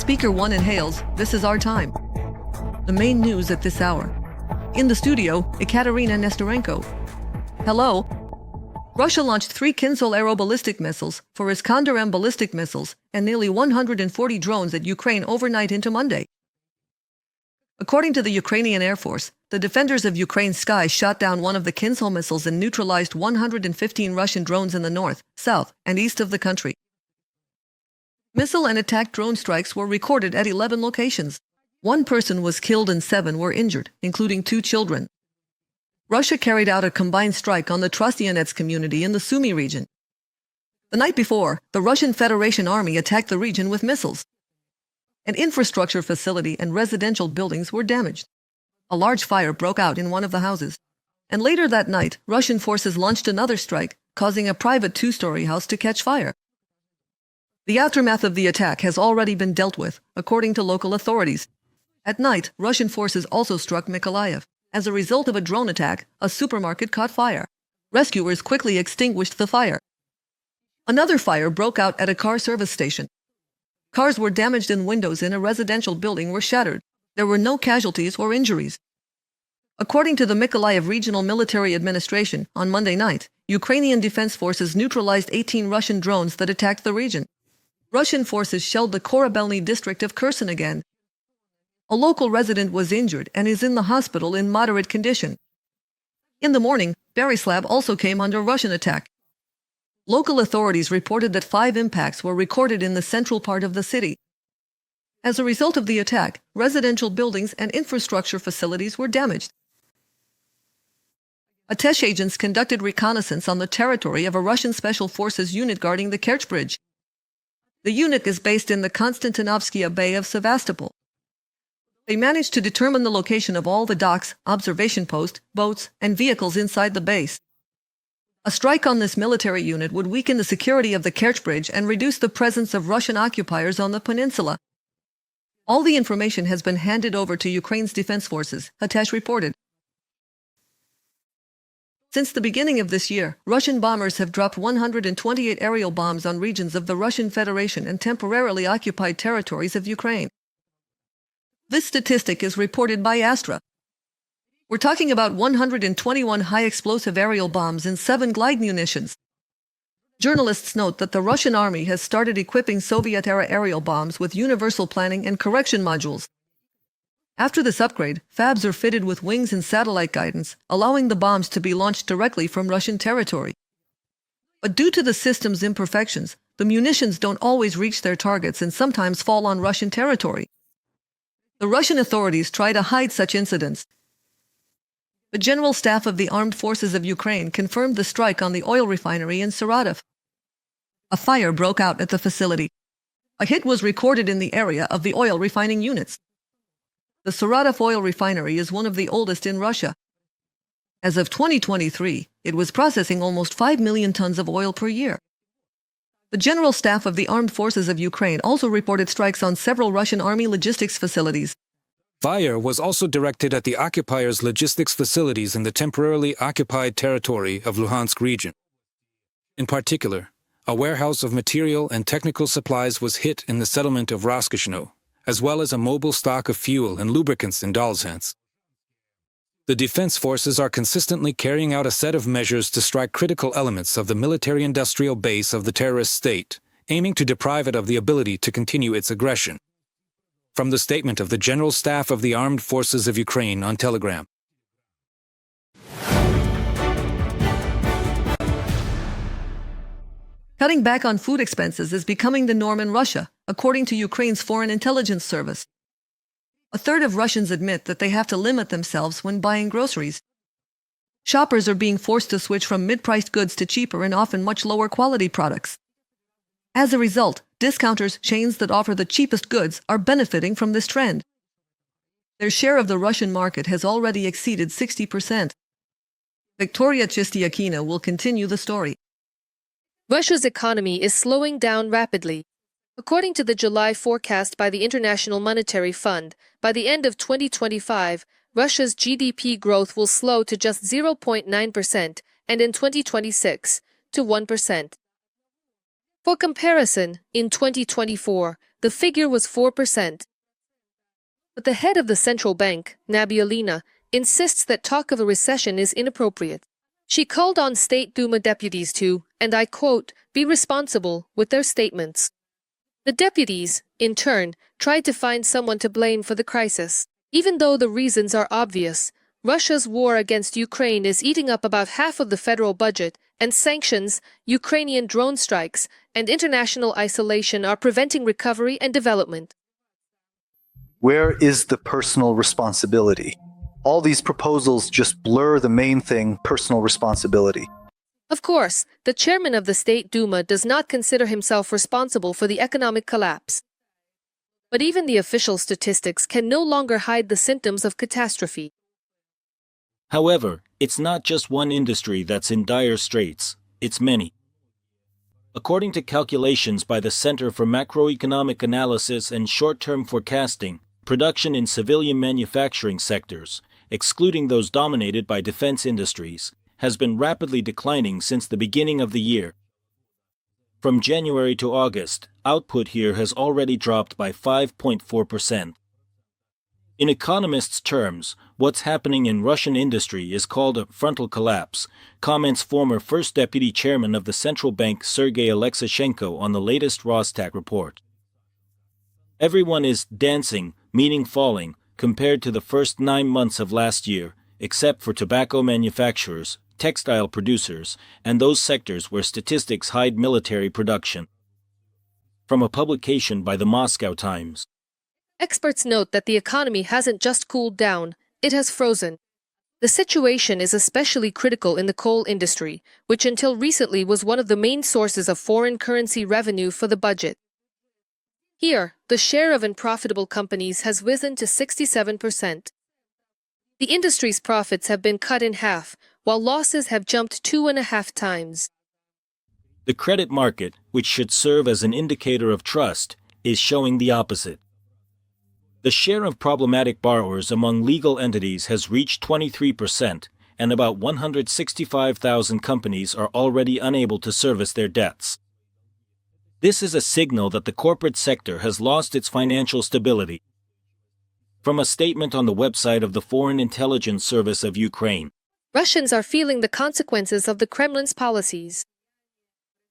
Speaker 1 inhales, "This is our time." The main news at this hour. In the studio, Ekaterina Nestorenko. Hello. Russia launched 3 Kinzhal aeroballistic missiles for Iskander-M ballistic missiles and nearly 140 drones at Ukraine overnight into Monday. According to the Ukrainian Air Force, the defenders of Ukraine's skies shot down one of the Kinzhal missiles and neutralized 115 Russian drones in the north, south, and east of the country. Missile and attack drone strikes were recorded at 11 locations. 1 person was killed and 7 were injured, including 2 children. Russia carried out a combined strike on the Trostyanets community in the Sumy region. The night before, the Russian Federation Army attacked the region with missiles. An infrastructure facility and residential buildings were damaged. A large fire broke out in one of the houses. And later that night, Russian forces launched another strike, causing a private 2-story house to catch fire. The aftermath of the attack has already been dealt with, according to local authorities. At night, Russian forces also struck Mykolaiv. As a result of a drone attack, a supermarket caught fire. Rescuers quickly extinguished the fire. Another fire broke out at a car service station. Cars were damaged and windows in a residential building were shattered. There were no casualties or injuries. According to the Mykolaiv Regional Military Administration, on Monday night, Ukrainian defense forces neutralized 18 Russian drones that attacked the region. Russian forces shelled the Korabelny district of Kherson again. A local resident was injured and is in the hospital in moderate condition. In the morning, Berislav also came under Russian attack. Local authorities reported that 5 impacts were recorded in the central part of the city. As a result of the attack, residential buildings and infrastructure facilities were damaged. Atesh agents conducted reconnaissance on the territory of a Russian Special Forces unit guarding the Kerch bridge. The unit is based in the Konstantinovskaya Bay of Sevastopol. They managed to determine the location of all the docks, observation posts, boats, and vehicles inside the base. A strike on this military unit would weaken the security of the Kerch bridge and reduce the presence of Russian occupiers on the peninsula. All the information has been handed over to Ukraine's defense forces, Atesh reported. Since the beginning of this year, Russian bombers have dropped 128 aerial bombs on regions of the Russian Federation and temporarily occupied territories of Ukraine. This statistic is reported by Astra. We're talking about 121 high-explosive aerial bombs and 7 glide munitions. Journalists note that the Russian army has started equipping Soviet-era aerial bombs with universal planning and correction modules. After this upgrade, FABs are fitted with wings and satellite guidance, allowing the bombs to be launched directly from Russian territory. But due to the system's imperfections, the munitions don't always reach their targets and sometimes fall on Russian territory. The Russian authorities try to hide such incidents. The General Staff of the Armed Forces of Ukraine confirmed the strike on the oil refinery in Saratov. A fire broke out at the facility. A hit was recorded in the area of the oil refining units. The Saratov oil refinery is one of the oldest in Russia. As of 2023, it was processing almost 5 million tons of oil per year. The General Staff of the Armed Forces of Ukraine also reported strikes on several Russian army logistics facilities. Fire was also directed at the occupiers' logistics facilities in the temporarily occupied territory of Luhansk region. In particular, a warehouse of material and technical supplies was hit in the settlement of Roskishno, as well as a mobile stock of fuel and lubricants in Dalzhans. The defense forces are consistently carrying out a set of measures to strike critical elements of the military-industrial base of the terrorist state, aiming to deprive it of the ability to continue its aggression. From the statement of the General Staff of the Armed Forces of Ukraine on Telegram. Cutting back on food expenses is becoming the norm in Russia, according to Ukraine's Foreign Intelligence Service. A third of Russians admit that they have to limit themselves when buying groceries. Shoppers are being forced to switch from mid-priced goods to cheaper and often much lower quality products. As a result, discounters, chains that offer the cheapest goods, are benefiting from this trend. Their share of the Russian market has already exceeded 60%. Victoria Chistiakina will continue the story. Russia's economy is slowing down rapidly. According to the July forecast by the International Monetary Fund, by the end of 2025, Russia's GDP growth will slow to just 0.9% and in 2026 to 1%. For comparison, in 2024, the figure was 4%. But the head of the central bank, Nabialina, insists that talk of a recession is inappropriate. She called on State Duma deputies to, and I quote, be responsible with their statements. The deputies, in turn, tried to find someone to blame for the crisis. Even though the reasons are obvious, Russia's war against Ukraine is eating up about half of the federal budget, and sanctions, Ukrainian drone strikes, and international isolation are preventing recovery and development. Where is the personal responsibility? All these proposals just blur the main thing, personal responsibility. Of course, the chairman of the State Duma does not consider himself responsible for the economic collapse. But even the official statistics can no longer hide the symptoms of catastrophe. However, it's not just one industry that's in dire straits, it's many. According to calculations by the Center for Macroeconomic Analysis and Short-Term Forecasting, production in civilian manufacturing sectors, excluding those dominated by defense industries, has been rapidly declining since the beginning of the year. From January to August, output here has already dropped by 5.4%. In economists' terms, what's happening in Russian industry is called a frontal collapse, comments former First Deputy Chairman of the Central Bank Sergei Alexishenko on the latest Rosstat report. Everyone is dancing, meaning falling, compared to the first 9 months of last year, except for tobacco manufacturers, textile producers, and those sectors where statistics hide military production. From a publication by the Moscow Times. Experts note that the economy hasn't just cooled down, it has frozen. The situation is especially critical in the coal industry, which until recently was one of the main sources of foreign currency revenue for the budget. Here, the share of unprofitable companies has risen to 67%. The industry's profits have been cut in half, while losses have jumped 2.5 times. The credit market, which should serve as an indicator of trust, is showing the opposite. The share of problematic borrowers among legal entities has reached 23%, and about 165,000 companies are already unable to service their debts. This is a signal that the corporate sector has lost its financial stability. From a statement on the website of the Foreign Intelligence Service of Ukraine, Russians are feeling the consequences of the Kremlin's policies.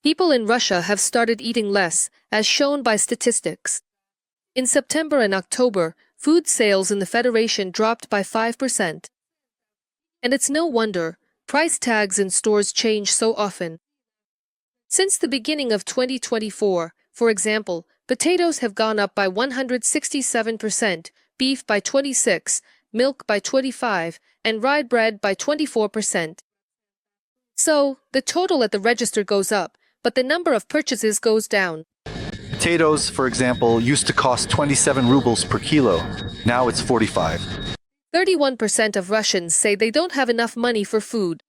People in Russia have started eating less, as shown by statistics. In September and October, food sales in the Federation dropped by 5%. And it's no wonder, price tags in stores change so often. Since the beginning of 2024, for example, potatoes have gone up by 167%, beef by 26%, milk by 25%, and rye bread by 24%. So, the total at the register goes up, but the number of purchases goes down. Potatoes, for example, used to cost 27 rubles per kilo. Now it's 45. 31% of Russians say they don't have enough money for food.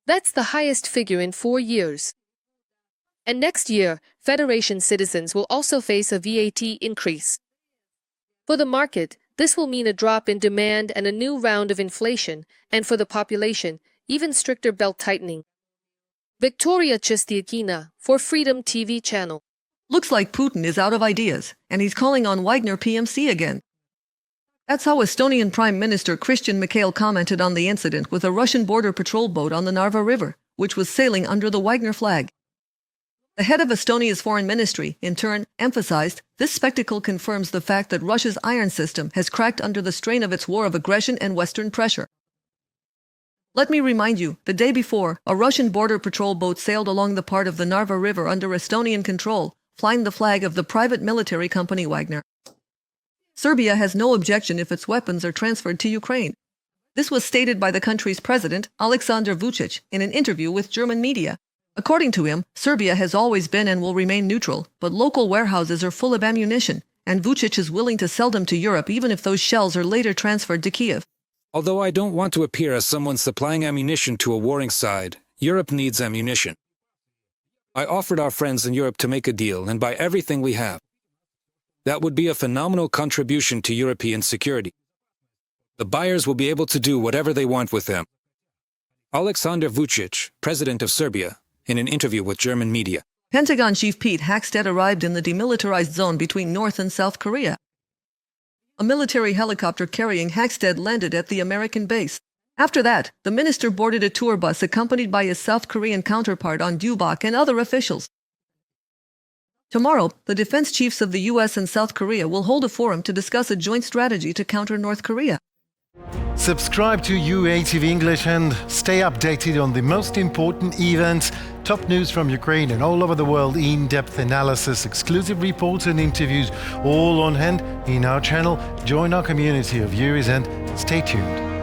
That's the highest figure in 4 years. And next year, Federation citizens will also face a VAT increase. For the market, this will mean a drop in demand and a new round of inflation, and for the population, even stricter belt-tightening. Victoria Chistyakina, for Freedom TV channel. Looks like Putin is out of ideas, and he's calling on Wagner PMC again. That's how Estonian Prime Minister Christian Mikhail commented on the incident with a Russian border patrol boat on the Narva River, which was sailing under the Wagner flag. The head of Estonia's foreign ministry, in turn, emphasized this spectacle confirms the fact that Russia's iron system has cracked under the strain of its war of aggression and Western pressure. Let me remind you, the day before, a Russian border patrol boat sailed along the part of the Narva River under Estonian control, flying the flag of the private military company Wagner. Serbia has no objection if its weapons are transferred to Ukraine. This was stated by the country's president, Aleksandar Vučić, in an interview with German media. According to him, Serbia has always been and will remain neutral, but local warehouses are full of ammunition, and Vučić is willing to sell them to Europe even if those shells are later transferred to Kiev. Although I don't want to appear as someone supplying ammunition to a warring side, Europe needs ammunition. I offered our friends in Europe to make a deal and buy everything we have. That would be a phenomenal contribution to European security. The buyers will be able to do whatever they want with them. Aleksandar Vučić, president of Serbia, in an interview with German media. Pentagon Chief Pete Hegseth arrived in the demilitarized zone between North and South Korea. A military helicopter carrying Hegseth landed at the American base. After that, the minister boarded a tour bus accompanied by his South Korean counterpart on Dubak and other officials. Tomorrow, the defense chiefs of the US and South Korea will hold a forum to discuss a joint strategy to counter North Korea. Subscribe to UATV English and stay updated on the most important events, top news from Ukraine and all over the world, in-depth analysis, exclusive reports and interviews, all on hand in our channel. Join our community of viewers and stay tuned.